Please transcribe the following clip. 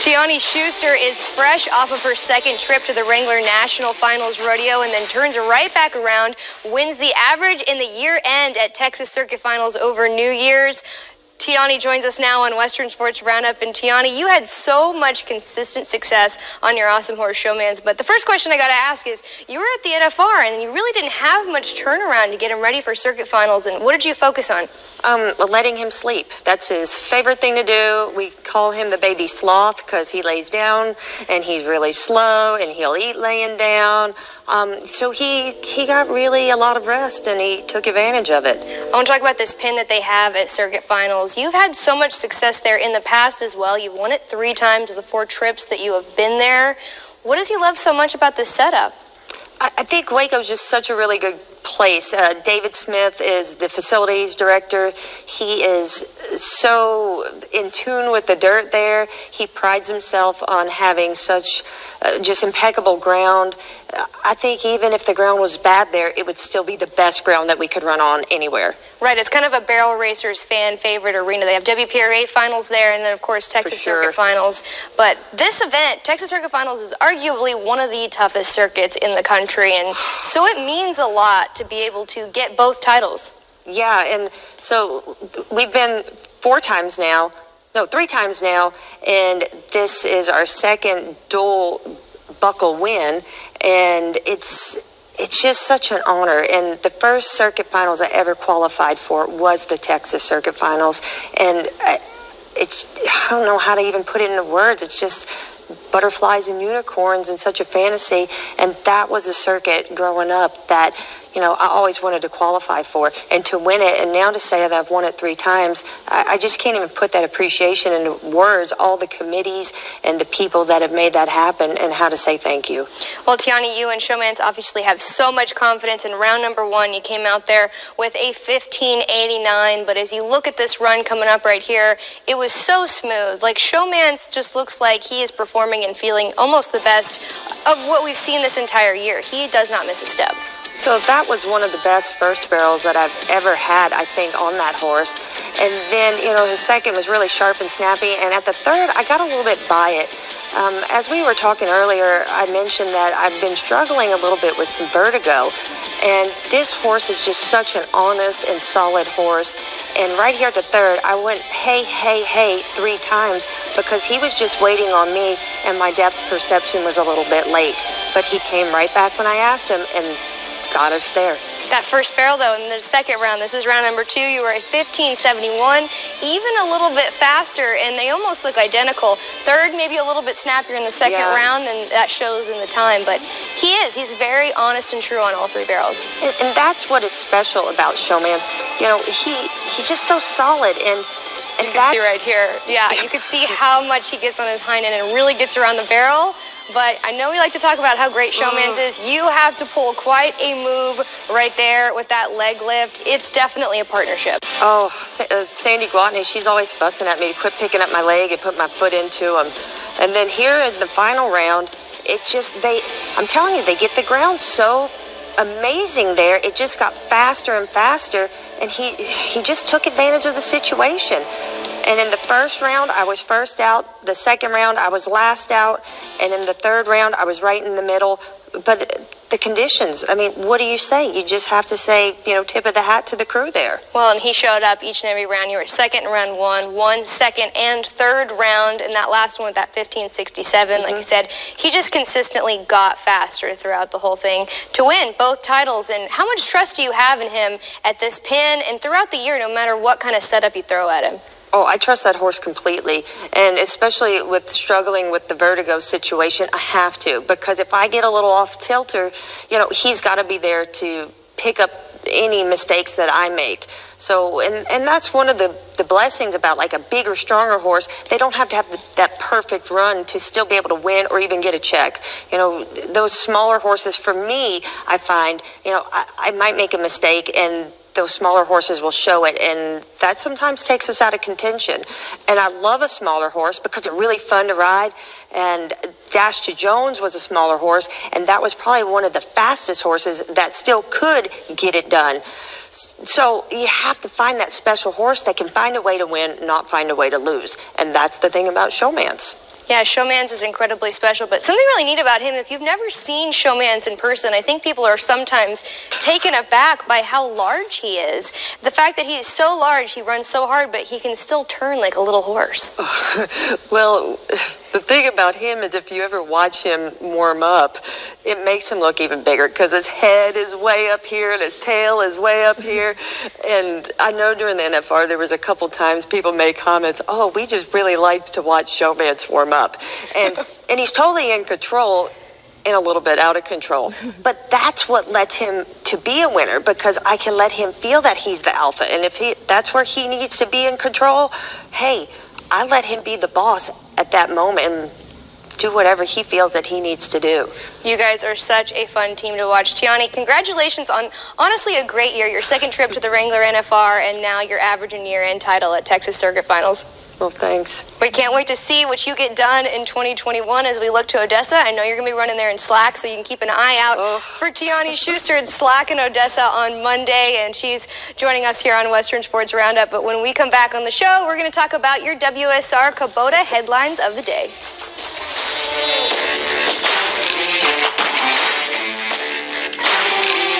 Tiany Schuster is fresh off of her second trip to the Wrangler National Finals Rodeo and then turns right back around, wins the average in the year end at Texas Circuit Finals over New Year's. Tiani joins us now on Western Sports Roundup. And Tiani, you had so much consistent success on your awesome horse Showmance. But the first question I got to ask is, you were at the NFR and you really didn't have much turnaround to get him ready for circuit finals. And what did you focus on? Letting him sleep. That's his favorite thing to do. We call him the baby sloth because he lays down and he's really slow and he'll eat laying down. So he got really a lot of rest and he took advantage of it. I want to talk about this pin that they have at circuit finals. You've had so much success there in the past as well. You've won it 3 times of the 4 trips that you have been there. What does he love so much about this setup? I think Waco's just such a really good place. David Smith is the facilities director. He is so in tune with the dirt there. He prides himself on having such just impeccable ground. I think even if the ground was bad there, it would still be the best ground that we could run on anywhere. Right, it's kind of a barrel racers fan favorite arena. They have WPRA finals there and then, of course, Texas Circuit Finals. But this event, Texas Circuit Finals, is arguably one of the toughest circuits in the country. And so it means a lot to be able to get both titles. Yeah, and so we've been 3 times now, and this is our second dual buckle win, and it's just such an honor. And the first circuit finals I ever qualified for was the Texas Circuit Finals, and I don't know how to even put it into words. It's just butterflies and unicorns and such a fantasy. And that was a circuit growing up that, you know, I always wanted to qualify for, and to win it, and now to say that I've won it 3 times, I just can't even put that appreciation into words, all the committees and the people that have made that happen, and how to say thank you. Well, Tiani, you and Showmance obviously have so much confidence. In round number 1, you came out there with a 15.89, but as you look at this run coming up right here, it was so smooth. Like, Showmance just looks like he is performing and feeling almost the best of what we've seen this entire year. He does not miss a step. So that was one of the best first barrels that I've ever had, I think, on that horse. And then, you know, his second was really sharp and snappy. And at the third, I got a little bit by it. As we were talking earlier, I mentioned that I've been struggling a little bit with some vertigo. And this horse is just such an honest and solid horse. And right here at the third, I went, hey, hey, hey, 3 times because he was just waiting on me, and my depth perception was a little bit late. But he came right back when I asked him and got us there. That first barrel, though, in the second round, this is round number 2, you were at 15.71, even a little bit faster, and they almost look identical. Third, maybe a little bit snappier in the second round, and that shows in the time. But he's very honest and true on all 3 barrels. And that's what is special about Showmance. You know, he's just so solid, and you can see right here. Yeah, you can see how much he gets on his hind end and really gets around the barrel. But I know we like to talk about how great Showmance is. You have to pull quite a move right there with that leg lift. It's definitely a partnership. Oh, Sandy Guatney, she's always fussing at me to quit picking up my leg and put my foot into him. And then here in the final round, I'm telling you, they get the ground so amazing there. It just got faster and faster, and he just took advantage of the situation. And in the first round, I was first out. The second round, I was last out. And in the third round, I was right in the middle. But the conditions, I mean, what do you say? You just have to say, you know, tip of the hat to the crew there. Well, and he showed up each and every round. You were second in round 1, second and third round, and that last one with that 15.67, like you said, he just consistently got faster throughout the whole thing to win both titles. And how much trust do you have in him at this pin and throughout the year, no matter what kind of setup you throw at him? Oh, I trust that horse completely, and especially with struggling with the vertigo situation, I have to, because if I get a little off tilter, you know, he's got to be there to pick up any mistakes that I make. So, and that's one of the blessings about like a bigger, stronger horse. They don't have to have that perfect run to still be able to win or even get a check. You know, those smaller horses, for me, I find, you know, I might make a mistake and those smaller horses will show it, and that sometimes takes us out of contention. And I love a smaller horse because they're really fun to ride, and Dash to Jones was a smaller horse, and that was probably one of the fastest horses that still could get it done. So you have to find that special horse that can find a way to win, not find a way to lose, and that's the thing about Showmance. Yeah, Showmance is incredibly special, but something really neat about him, if you've never seen Showmance in person, I think people are sometimes taken aback by how large he is. The fact that he is so large, he runs so hard, but he can still turn like a little horse. Well, the thing about him is if you ever watch him warm up, it makes him look even bigger because his head is way up here and his tail is way up here. And I know during the NFR there was a couple times people made comments, oh, we just really liked to watch Showmance warm up. And he's totally in control and a little bit out of control. But that's what lets him to be a winner, because I can let him feel that he's the alpha. And if that's where he needs to be in control, hey, I let him be the boss at that moment and do whatever he feels that he needs to do. You guys are such a fun team to watch. Tiani, congratulations on honestly a great year. Your second trip to the Wrangler NFR and now your average and year-end title at Texas Circuit Finals. Well, thanks. We can't wait to see what you get done in 2021 as we look to Odessa. I know you're going to be running there in slack, so you can keep an eye out for Tiany Schuster in slack in Odessa on Monday, and she's joining us here on Western Sports Roundup. But when we come back on the show, we're going to talk about your WSR Kubota headlines of the day.